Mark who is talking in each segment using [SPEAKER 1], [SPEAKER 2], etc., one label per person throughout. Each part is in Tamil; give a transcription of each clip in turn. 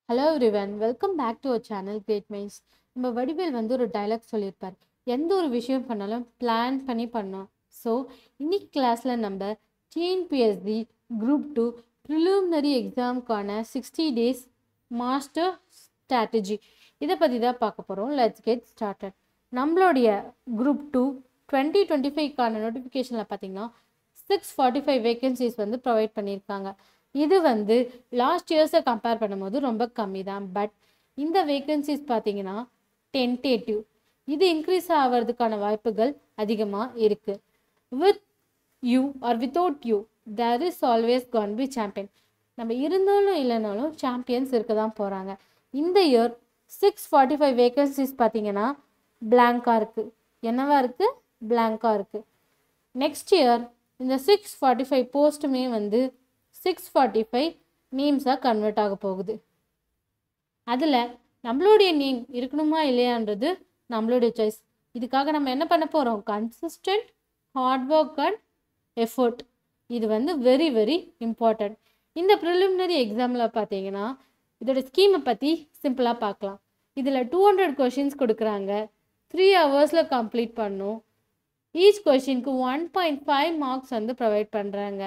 [SPEAKER 1] Hello everyone, welcome back to our channel great minds. நம்ம வடிவேல் வந்து ஒரு டைலாக் சொல்லியிருப்பார், எந்த ஒரு விஷயம் பண்ணாலும் பிளான் பண்ணி பண்ணோம். ஸோ இன்னைக்கு கிளாஸில் நம்ம டிஎன்பிஎஸ்சி குரூப் 2 ப்ரிலிமினரி எக்ஸாமுக்கான 60 days மாஸ்டர் ஸ்ட்ராட்டஜி இதை பற்றி தான் பார்க்க போகிறோம். Let's get started. நம்மளுடைய குரூப் 2 2025க்கான நோட்டிஃபிகேஷனில் பார்த்தீங்கன்னா 645 வேகன்சிஸ் வந்து ப்ரொவைட் பண்ணியிருக்காங்க. இது வந்து லாஸ்ட் இயர்ஸை கம்பேர் பண்ணும்போது ரொம்ப கம்மி தான். பட் இந்த வேகன்சிஸ் பார்த்தீங்கன்னா டென்டேட்டிவ், இது இன்க்ரீஸ் ஆகிறதுக்கான வாய்ப்புகள் அதிகமாக இருக்குது. With you or without you there is always can be champion. நம்ம இருந்தாலும் இல்லைனாலும் சாம்பியன்ஸ் இருக்க தான் போகிறாங்க. இந்த இயர் 645 வேகன்சிஸ் பார்த்தீங்கன்னா பிளாங்காக இருக்குது. என்னவா இருக்குது? பிளாங்காக இருக்குது. நெக்ஸ்ட் இயர் இந்த 645 போஸ்ட்டுமே வந்து 645 நேம்ஸாக கன்வெர்ட் ஆக போகுது. அதில் நம்மளுடைய நேம் இருக்கணுமா இல்லையான்றது நம்மளுடைய சாய்ஸ். இதுக்காக நம்ம என்ன பண்ண போகிறோம்? Consistent hard work and effort, இது வந்து வெரி வெரி இம்பார்ட்டண்ட். இந்த ப்ரிலிமினரி எக்ஸாமில் பார்த்தீங்கன்னா இதோட ஸ்கீமை பற்றி சிம்பிளாக பார்க்கலாம். இதில் 200 கொஷின்ஸ் கொடுக்குறாங்க. 3 hours கம்ப்ளீட் பண்ணும். ஈச் கொஷினுக்கு 1.5 மார்க்ஸ் வந்து ப்ரொவைட் பண்ணுறாங்க.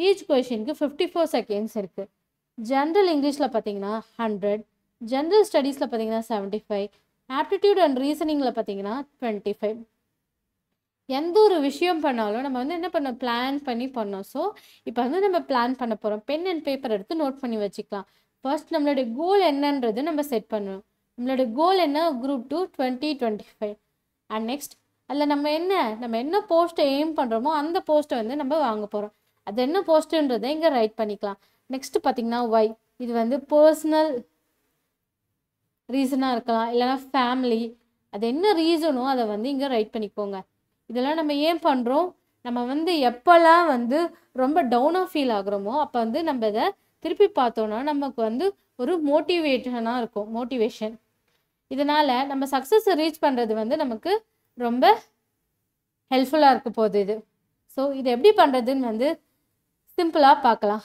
[SPEAKER 1] ஈச் கொஷினுக்கு 54 செகண்ட்ஸ் இருக்குது. ஜென்ரல் இங்கிலீஷில் பார்த்தீங்கன்னா 100, ஜென்ரல் ஸ்டடீஸில் பார்த்தீங்கன்னா 75, ஆப்டிடியூட் அண்ட் ரீசனிங்கில் பார்த்தீங்கன்னா 25. எந்த ஒரு விஷயம் பண்ணாலும் நம்ம வந்து என்ன பண்ணோம்? பிளான் பண்ணி பண்ணோம். ஸோ இப்போ வந்து நம்ம பிளான் பண்ண போகிறோம். பென் அண்ட் பேப்பர் எடுத்து நோட் பண்ணி வச்சுக்கலாம். ஃபர்ஸ்ட் நம்மளுடைய கோல் என்னன்றது நம்ம செட் பண்ணணும். நம்மளுடைய கோல் என்ன? குரூப் 2 2025. அண்ட் நெக்ஸ்ட் அதில் நம்ம என்ன போஸ்ட்டை எய்ம் பண்ணுறோமோ அந்த போஸ்ட்டை வந்து நம்ம வாங்க போகிறோம். அது என்ன போஸ்ட்டுன்றதை இங்கே ரைட் பண்ணிக்கலாம். நெக்ஸ்ட் பார்த்தீங்கன்னா ஒய், இது வந்து பர்சனல் ரீசனாக இருக்கலாம், இல்லைனா ஃபேமிலி, அது என்ன ரீசனோ அதை வந்து இங்கே ரைட் பண்ணிக்கோங்க. இதெல்லாம் நம்ம ஏன் பண்ணுறோம்? நம்ம வந்து எப்போல்லாம் வந்து ரொம்ப டவுனாக ஃபீல் ஆகுறோமோ அப்போ வந்து நம்ம இதை திருப்பி பார்த்தோன்னா நமக்கு வந்து ஒரு மோட்டிவேஷனாக இருக்கும். மோட்டிவேஷன், இதனால் நம்ம சக்ஸஸை ரீச் பண்ணுறது வந்து நமக்கு ரொம்ப ஹெல்ப்ஃபுல்லாக இருக்க போகுது இது. ஸோ இது எப்படி பண்ணுறதுன்னு வந்து சிம்பிளாக பார்க்கலாம்.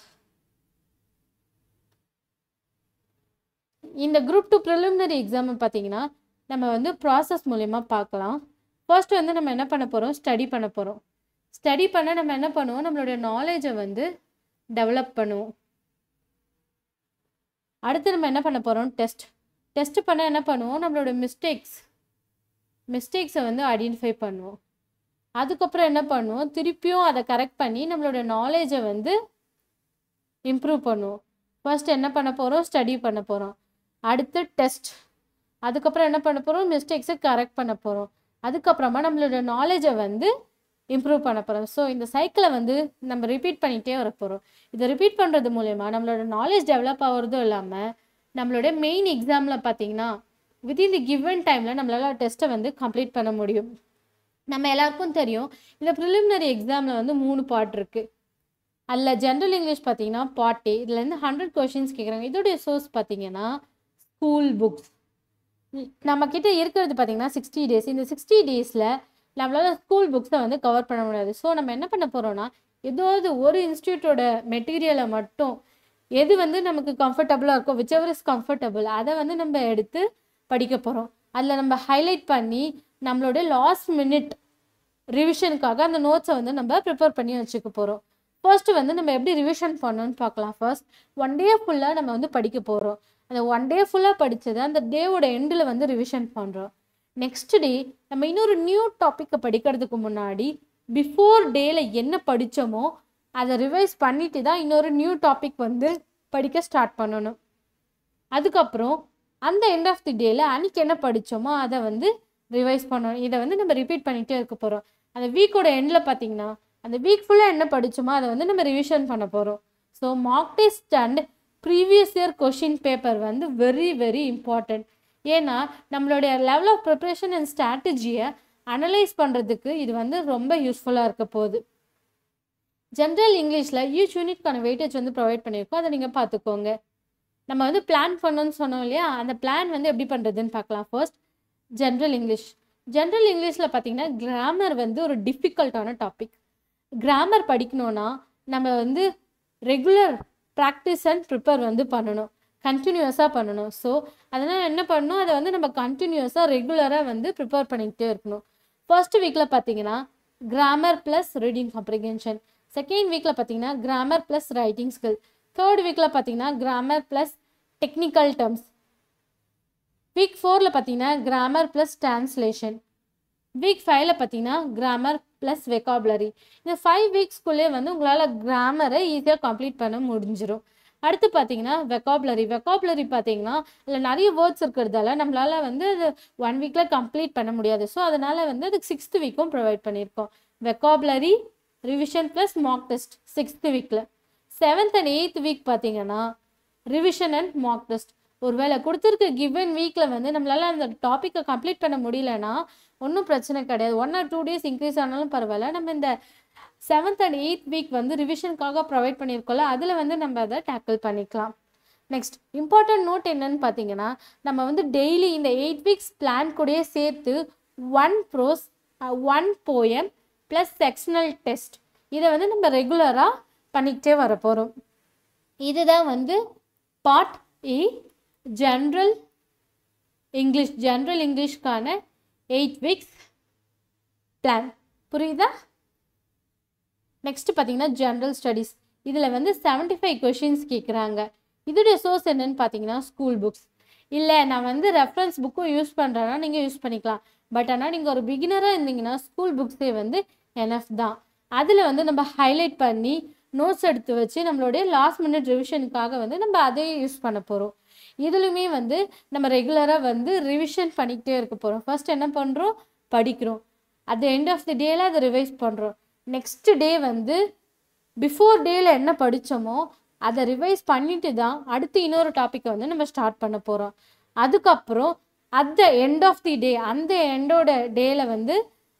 [SPEAKER 1] இந்த குரூப் 2 ப்ரிலிமினரி எக்ஸாம் பார்த்தீங்கன்னா நம்ம வந்து ப்ராசஸ் மூலயமா பார்க்கலாம். ஃபர்ஸ்ட் வந்து நம்ம என்ன பண்ண போகிறோம்? ஸ்டடி பண்ண போகிறோம். ஸ்டடி பண்ண நம்ம என்ன பண்ணுவோம்? நம்மளுடைய நாலேஜை வந்து டெவலப் பண்ணுவோம். அடுத்து நம்ம என்ன பண்ண போகிறோம்? டெஸ்ட் பண்ண என்ன பண்ணுவோம்? நம்மளோட மிஸ்டேக்ஸை வந்து ஐடென்டிஃபை பண்ணுவோம். அதுக்கப்புறம் என்ன பண்ணுவோம்? திருப்பியும் அதை கரெக்ட் பண்ணி நம்மளோட நாலேஜை வந்து இம்ப்ரூவ் பண்ணுவோம். ஃபர்ஸ்ட் என்ன பண்ண போகிறோம்? ஸ்டடி பண்ண போகிறோம். அடுத்து டெஸ்ட், அதுக்கப்புறம் என்ன பண்ண போகிறோம்? மிஸ்டேக்ஸை கரெக்ட் பண்ண போகிறோம். அதுக்கப்புறமா நம்மளோட நாலேஜை வந்து இம்ப்ரூவ் பண்ண போகிறோம். ஸோ இந்த சைக்கிளை வந்து நம்ம ரிப்பீட் பண்ணிகிட்டே வர போகிறோம். இதை ரிப்பீட் பண்ணுறது மூலயமா நம்மளோட நாலேஜ் டெவலப் ஆகிறதும் இல்லாமல் நம்மளோட மெயின் எக்ஸாமில் பார்த்தீங்கன்னா வித்தின் தி கிவன் டைமில் நம்மளால் டெஸ்ட்டை வந்து கம்ப்ளீட் பண்ண முடியும். நம்ம எல்லாருக்கும் தெரியும் இந்த ப்ரிலிமினரி எக்ஸாமில் வந்து 3 பார்ட் இருக்குது. அதில் ஜென்ரல் இங்கிலீஷ் பார்த்தீங்கன்னா பார்ட் A, இதுலேருந்து 100 கொஷின்ஸ் கேட்குறாங்க. இதோடைய சோர்ஸ் பார்த்தீங்கன்னா ஸ்கூல் புக்ஸ். நம்மக்கிட்ட இருக்கிறது பார்த்தீங்கன்னா 60 days. இந்த 60 daysல நம்மளால் ஸ்கூல் புக்ஸை வந்து கவர் பண்ண முடியாது. ஸோ நம்ம என்ன பண்ண போகிறோம்னா ஏதாவது ஒரு இன்ஸ்டியூட்டோட மெட்டீரியலை மட்டும் எது வந்து நமக்கு கம்ஃபர்டபுளாக இருக்கோ, விச் எவர் இஸ் கம்ஃபர்டபுள், அதை வந்து நம்ம எடுத்து படிக்க போகிறோம். அதில் நம்ம ஹைலைட் பண்ணி நம்மளோட லாஸ்ட் மினிட் ரிவிஷனுக்காக அந்த நோட்ஸை வந்து நம்ம ப்ரிப்பேர் பண்ணி வச்சுக்க போகிறோம். ஃபர்ஸ்ட்டு வந்து நம்ம எப்படி ரிவிஷன் பண்ணணும்னு பார்க்கலாம். ஃபர்ஸ்ட் 1 day ஃபுல்லாக நம்ம வந்து படிக்க போகிறோம். அந்த 1 day ஃபுல்லாக படித்தது அந்த டேவோட எண்டில் வந்து ரிவிஷன் பண்ணுறோம். நெக்ஸ்ட் டே நம்ம இன்னொரு நியூ டாப்பிக்கை படிக்கிறதுக்கு முன்னாடி பிஃபோர் டேல என்ன படித்தோமோ அதை ரிவைஸ் பண்ணிட்டு தான் இன்னொரு நியூ டாபிக் வந்து படிக்க ஸ்டார்ட் பண்ணணும். அதுக்கப்புறம் அந்த எண்ட் ஆஃப் தி டேல அன்றைக்கி என்ன படித்தோமோ அதை வந்து ரிவைஸ் பண்ணணும். இதை வந்து நம்ம ரிப்பீட் பண்ணிகிட்டே இருக்க போகிறோம். அந்த வீக்கோட எண்டில் பார்த்தீங்கன்னா அந்த வீக் ஃபுல்லாக என்ன படித்தோமோ அதை வந்து நம்ம ரிவிஷன் பண்ண போகிறோம். So mock test and previous year question paper வந்து வெரி வெரி இம்பார்ட்டண்ட். ஏன்னா நம்மளுடைய லெவல் ஆஃப் ப்ரிப்ரேஷன் அண்ட் ஸ்ட்ராட்டஜியை அனலைஸ் பண்ணுறதுக்கு இது வந்து ரொம்ப யூஸ்ஃபுல்லாக இருக்க போகுது. ஜென்ரல் இங்கிலீஷில் ஈச் யூனிட்கான வெயிட்டேஜ் வந்து ப்ரொவைட் பண்ணியிருக்கோம். அதை நீங்கள் பார்த்துக்கோங்க. நம்ம வந்து பிளான் பண்ணணும்னு சொன்னோம் இல்லையா, அந்த பிளான் வந்து எப்படி பண்ணுறதுன்னு பார்க்கலாம். ஃபர்ஸ்ட் ஜென்ரல் இங்கிலீஷில் பார்த்தீங்கன்னா கிராமர் வந்து ஒரு டிஃபிகல்ட்டான டாபிக். கிராமர் படிக்கணும்னா நம்ம வந்து ரெகுலர் ப்ராக்டிஸ் அண்ட் ப்ரிப்பேர் வந்து பண்ணணும். கண்டினியூஸாக பண்ணணும். ஸோ அதனால் என்ன பண்ணணும், அதை வந்து நம்ம கண்டினியூஸாக ரெகுலராக வந்து ப்ரிப்பேர் பண்ணிக்கிட்டே இருக்கணும். ஃபர்ஸ்ட் வீக்கில் பார்த்தீங்கன்னா grammar plus reading comprehension, second வீக்கில் பார்த்தீங்கன்னா grammar plus writing skill, third வீக்கில் பார்த்தீங்கன்னா grammar plus technical terms, week 4ல் பார்த்தீங்கன்னா கிராமர் ப்ளஸ் டிரான்ஸ்லேஷன், வீக் 5ல் பார்த்தீங்கன்னா கிராமர் ப்ளஸ் வெக்காபுலரி. இந்த 5 வீக்ஸ்க்குள்ளே வந்து உங்களால் கிராமரை ஈஸியாக கம்ப்ளீட் பண்ண முடிஞ்சிடும். அடுத்து பார்த்தீங்கன்னா வெக்காபுலரி பார்த்தீங்கன்னா இல்லை நிறைய வேர்ட்ஸ் இருக்கிறதால நம்மளால் வந்து அது 1 வீக்கில் கம்ப்ளீட் பண்ண முடியாது. ஸோ அதனால் வந்து அதுக்கு 6th வீக்கும் ப்ரொவைட் பண்ணியிருக்கோம். Vocabulary revision plus mark test 6th வீக்கில். 7th and 8th வீக் பார்த்தீங்கன்னா ரிவிஷன் அண்ட் மார்க் டெஸ்ட். ஒருவேளை கொடுத்துருக்க கிவன் வீக்கில் வந்து நம்மளால் அந்த டாப்பிக்கை கம்ப்ளீட் பண்ண முடியலன்னா ஒன்றும் பிரச்சனை கிடையாது. 1 or 2 days இன்க்ரீஸ் ஆனாலும் பரவாயில்ல. நம்ம இந்த 7th and 8th வீக் வந்து ரிவிஷனுக்காக ப்ரொவைட் பண்ணியிருக்கோம்ல, அதில் வந்து நம்ம அதை டேக்கிள் பண்ணிக்கலாம். நெக்ஸ்ட் இம்பார்ட்டன்ட் நோட் என்னன்னு பார்த்தீங்கன்னா, நம்ம வந்து டெய்லி இந்த 8 வீக்ஸ் பிளான் கூடயே சேர்த்து 1 prose 1 poem plus sectional test இதை வந்து நம்ம ரெகுலராக பண்ணிக்கிட்டே வர போகிறோம். இதுதான் வந்து பார்ட் ஏ ஜென்ரல் இங்கிலீஷ்க்கான 8 வீக்ஸ் பிளான். புரியுதா? நெக்ஸ்ட் பார்த்தீங்கன்னா ஜென்ரல் ஸ்டடீஸ். இதில் வந்து 75 கொஷின்ஸ் கேட்குறாங்க. இதோடைய சோர்ஸ் என்னன்னு பார்த்தீங்கன்னா ஸ்கூல் புக்ஸ். இல்லை நான் வந்து ரெஃபரன்ஸ் புக்கும் யூஸ் பண்ணுறேன்னா நீங்கள் யூஸ் பண்ணிக்கலாம். பட் ஆனால் நீங்கள் ஒரு பிகினராக இருந்தீங்கன்னா ஸ்கூல் புக்ஸே வந்து எனஃப் தான். அதில் வந்து நம்ம ஹைலைட் பண்ணி நோட்ஸ் எடுத்து வச்சு நம்மளுடைய லாஸ்ட் மினிட் ரிவிஷனுக்காக வந்து நம்ம அதையே யூஸ் பண்ண போகிறோம். இதுலையுமே வந்து நம்ம ரெகுலராக வந்து ரிவிஷன் பண்ணிக்கிட்டே இருக்க போகிறோம். ஃபர்ஸ்ட் என்ன பண்ணுறோம், படிக்கிறோம். At the end of the டேல அதை ரிவைஸ் பண்ணுறோம். நெக்ஸ்ட் டே வந்து பிஃபோர் டேல என்ன படித்தோமோ அதை ரிவைஸ் பண்ணிட்டு தான் அடுத்து இன்னொரு டாப்பிக்கை வந்து நம்ம ஸ்டார்ட் பண்ண போகிறோம். அதுக்கப்புறம் at the end of the day அந்த எண்டோட டேல வந்து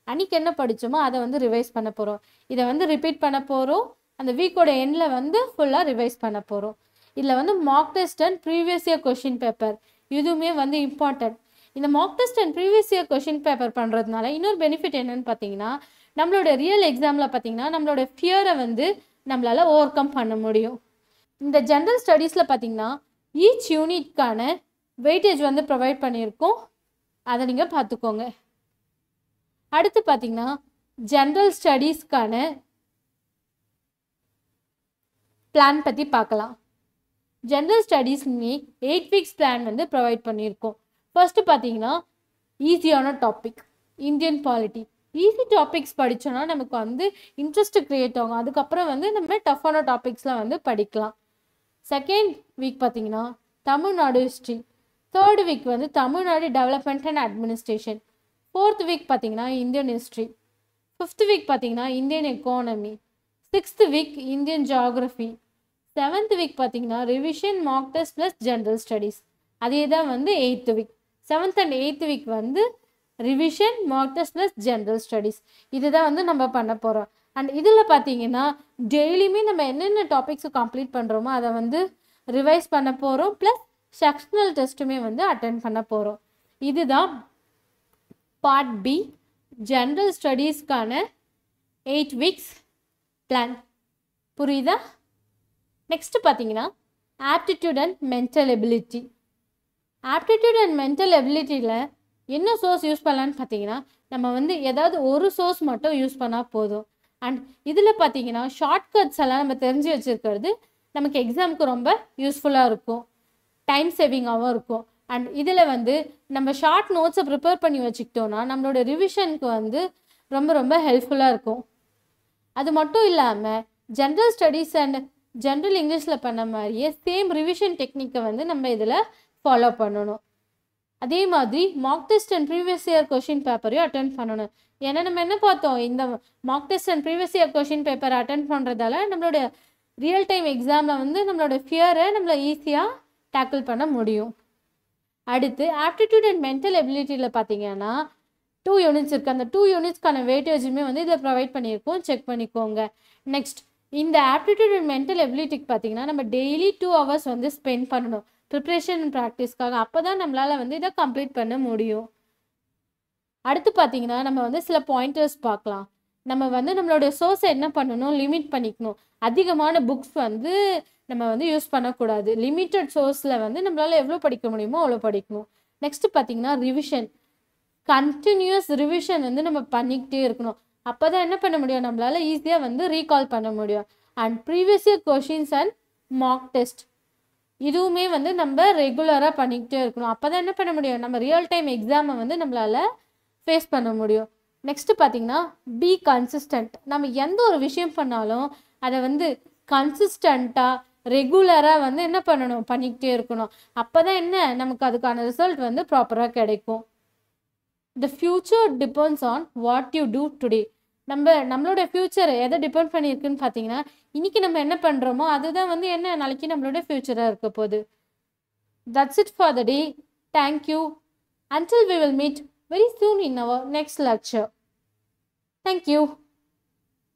[SPEAKER 1] அன்றைக்கி என்ன படித்தோமோ அதை வந்து ரிவைஸ் பண்ண போகிறோம். இதை வந்து ரிப்பீட் பண்ண போகிறோம். அந்த வீக்கோட எண்டில் வந்து ஃபுல்லாக ரிவைஸ் பண்ண போகிறோம். இதில் வந்து mark test and previous year question paper இதுவுமே வந்து இம்பார்ட்டன்ட். இந்த mock test and previous year question paper பண்ணுறதுனால இன்னொரு பெனிஃபிட் என்னன்னு பார்த்தீங்கன்னா, நம்மளோட ரியல் எக்ஸாமில் பார்த்தீங்கன்னா நம்மளோட ஃபியரை வந்து நம்மளால் ஓவர் கம் பண்ண முடியும். இந்த ஜென்ரல் ஸ்டடீஸில் பார்த்தீங்கன்னா ஈச் யூனிட்கான வெயிட்டேஜ் வந்து ப்ரொவைட் பண்ணியிருக்கோம். அதை நீங்கள் பார்த்துக்கோங்க. அடுத்து பார்த்தீங்கன்னா ஜென்ரல் ஸ்டடீஸ்க்கான பிளான் பற்றி பார்க்கலாம். ஜென்ரல் ஸ்டடீஸ்மே 8 வீக்ஸ் பிளான் வந்து ப்ரொவைட் பண்ணியிருக்கோம். ஃபர்ஸ்ட்டு பார்த்தீங்கன்னா ஈஸியான topic Indian polity. Easy topics படித்தோன்னா நமக்கு வந்து இன்ட்ரெஸ்ட் க்ரியேட் ஆகும். அதுக்கப்புறம் வந்து நம்ம டஃப்பான டாபிக்ஸ்லாம் வந்து படிக்கலாம். செகண்ட் வீக் பார்த்தீங்கன்னா தமிழ்நாடு ஹிஸ்ட்ரி. தேர்ட் வீக் வந்து Tamil Nadu development and administration. Fourth week பார்த்தீங்கன்னா இந்தியன் ஹிஸ்ட்ரி. ஃபிஃப்த் வீக் பார்த்தீங்கன்னா Indian economy. Sixth week Indian geography. 7th week பார்த்தீங்கன்னா revision mock test plus general studies. அதே தான் வந்து 8th week. 7th and 8th week வந்து revision mock test plus general studies. இதுதான் வந்து நம்ம பண்ண போகிறோம். அண்ட் இதில் பார்த்தீங்கன்னா டெய்லியுமே நம்ம என்னென்ன டாபிக்ஸை கம்ப்ளீட் பண்ணுறோமோ அதை வந்து ரிவைஸ் பண்ண போகிறோம். ப்ளஸ் செக்ஷனல் டெஸ்ட்டுமே வந்து அட்டென்ட் பண்ண போகிறோம். இதுதான் பார்ட் பி ஜென்ரல் ஸ்டடீஸ்க்கான 8 வீக்ஸ் பிளான். புரியுதா? நெக்ஸ்ட் பார்த்தீங்கன்னா aptitude and mental ability. Aptitude and mental எபிலிட்டியில் என்ன சோர்ஸ் யூஸ் பண்ணலான்னு பார்த்தீங்கன்னா நம்ம வந்து ஏதாவது ஒரு சோர்ஸ் மட்டும் யூஸ் பண்ணால் போதும். அண்ட் இதில் பார்த்தீங்கன்னா ஷார்ட்கட்ஸ் எல்லாம் நம்ம தெரிஞ்சு வச்சுருக்கிறது நமக்கு எக்ஸாமுக்கு ரொம்ப யூஸ்ஃபுல்லாக இருக்கும், டைம் சேவிங்காகவும் இருக்கும். அண்ட் இதில் வந்து நம்ம ஷார்ட் நோட்ஸை ப்ரிப்பேர் பண்ணி வச்சுக்கிட்டோன்னா நம்மளோட ரிவிஷனுக்கு வந்து ரொம்ப ரொம்ப ஹெல்ப்ஃபுல்லாக இருக்கும். அது மட்டும் இல்லாமல் ஜென்ரல் ஸ்டடீஸ் அண்ட் ஜென்ரல் இங்கிலீஷில் பண்ண மாதிரியே சேம் ரிவிஷன் டெக்னிக்கை வந்து நம்ம இதில் ஃபாலோ பண்ணணும். அதே மாதிரி mock test and previous year question பேப்பரையும் அட்டென்ட் பண்ணணும். ஏன்னா நம்ம என்ன பார்த்தோம், இந்த mock test and previous year question paper attend பண்ணுறதால நம்மளோட ரியல் டைம் எக்ஸாமில் வந்து நம்மளோட ஃபியரை நம்மளை ஈஸியாக டேக்கிள் பண்ண முடியும். அடுத்து ஆப்டிடியூட் அண்ட் மென்டல் எபிலிட்டியில் பார்த்தீங்கன்னா 2 யூனிட்ஸ் இருக்குது. அந்த 2 யூனிட்ஸ்க்கான வெயிட்டேஜுமே வந்து இதில் ப்ரொவைட் பண்ணியிருக்கோம், செக் பண்ணிக்கோங்க. நெக்ஸ்ட் இந்த ஆப்டிடியூட் அண்ட் மென்டல் எபிலிட்டிக்கு பார்த்தீங்கன்னா நம்ம டெய்லி 2 hours வந்து ஸ்பெண்ட் பண்ணணும் ப்ரிப்ரேஷன் அண்ட் ப்ராக்டிஸ்க்காக. அப்போ தான் நம்மளால் வந்து இதை கம்ப்ளீட் பண்ண முடியும். அடுத்து பார்த்தீங்கன்னா நம்ம வந்து சில பாயிண்டர்ஸ் பார்க்கலாம். நம்ம வந்து நம்மளோட சோர்ஸை என்ன பண்ணணும், லிமிட் பண்ணிக்கணும். அதிகமான புக்ஸ் வந்து நம்ம வந்து யூஸ் பண்ணக்கூடாது. லிமிட்டட் சோர்ஸில் வந்து நம்மளால் எவ்வளோ படிக்க முடியுமோ அவ்வளோ படிக்கணும். நெக்ஸ்ட் பார்த்தீங்கன்னா ரிவிஷன். கண்டினியூஸ் ரிவிஷன் வந்து நம்ம பண்ணிக்கிட்டே இருக்கணும். அப்போ தான் என்ன பண்ண முடியும், நம்மளால் ஈஸியாக வந்து ரீகால் பண்ண முடியும். And previous year questions and mark test இதுவுமே வந்து நம்ம ரெகுலராக பண்ணிக்கிட்டே இருக்கணும். அப்போ தான் என்ன பண்ண முடியும், நம்ம ரியல் டைம் எக்ஸாமை வந்து நம்மளால் ஃபேஸ் பண்ண முடியும். நெக்ஸ்ட்டு பார்த்தீங்கன்னா பி கன்சிஸ்டன்ட். நம்ம எந்த ஒரு விஷயம் பண்ணாலும் அதை வந்து கன்சிஸ்டண்ட்டாக ரெகுலராக வந்து என்ன பண்ணணும், பண்ணிக்கிட்டே இருக்கணும். அப்போ தான் என்ன நமக்கு அதுக்கான ரிசல்ட் வந்து ப்ராப்பராக கிடைக்கும். The future depends on what you do today. நம்மளோட ஃப்யூச்சர் எதை டிபெண்ட் பண்ணியிருக்குன்னு பார்த்தீங்கன்னா, இன்றைக்கி நம்ம என்ன பண்ணுறோமோ அதுதான் வந்து என்ன நாளைக்கு நம்மளோட ஃப்யூச்சராக இருக்க போகுது. That's it for the day. Thank you. Until we will meet very soon in our next lecture. Thank you.